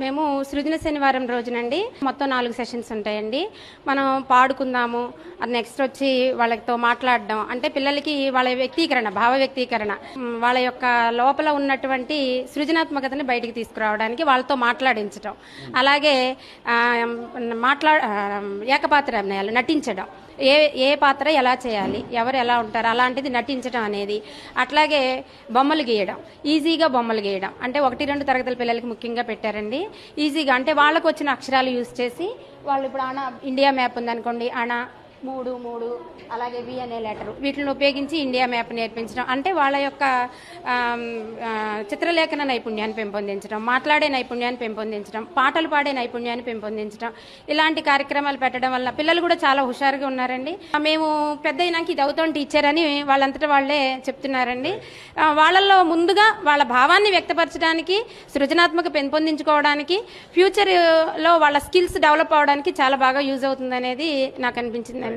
మేము సృజన శనివారం రోజునండి మొత్తం 4 సెషన్స్ ఉంటాయండి. మనం పాడుకుందాము, నెక్స్ట్ వచ్చి వాళ్ళతో మాట్లాడడం, అంటే పిల్లలకి వాళ్ళ వ్యక్తీకరణ, భావ వ్యక్తీకరణ, వాళ్ళ యొక్క లోపల ఉన్నటువంటి సృజనాత్మకతని బయటికి తీసుకురావడానికి వాళ్ళతో మాట్లాడించడం, అలాగే ఏకపాత్ర అభినయాలు నటించడం, ఏ పాత్ర ఎలా చేయాలి, ఎవరు ఎలా ఉంటారు అలాంటిది నటించడం అనేది, అట్లాగే బొమ్మలు గీయడం, ఈజీగా బొమ్మలు గీయడం, అంటే 1-2 తరగతుల పిల్లలకి ముఖ్యంగా పెట్టారండి. ఈజీగా అంటే వాళ్ళకు వచ్చిన అక్షరాలు యూజ్ చేసి వాళ్ళు ఇప్పుడు ఇండియా మ్యాప్ ఉందనుకోండి, 3 అలాగే వి అనే లెటర్, వీటిని ఉపయోగించి ఇండియా మ్యాప్ నేర్పించడం, అంటే వాళ్ళ యొక్క చిత్రలేఖన నైపుణ్యాన్ని పెంపొందించడం, మాట్లాడే నైపుణ్యాన్ని పెంపొందించడం, పాటలు పాడే నైపుణ్యాన్ని పెంపొందించడం, ఇలాంటి కార్యక్రమాలు పెట్టడం వల్ల పిల్లలు కూడా చాలా హుషారుగా ఉన్నారండి. మేము పెద్ద అయినాక ఇది అవుతాం టీచర్ అని వాళ్ళంతటా వాళ్ళే చెప్తున్నారండి. వాళ్ళల్లో ముందుగా వాళ్ళ భావాన్ని వ్యక్తపరచడానికి, సృజనాత్మక పెంపొందించుకోవడానికి, ఫ్యూచర్లో వాళ్ళ స్కిల్స్ డెవలప్ అవడానికి చాలా బాగా యూజ్ అవుతుంది అనేది నాకు అనిపించింది.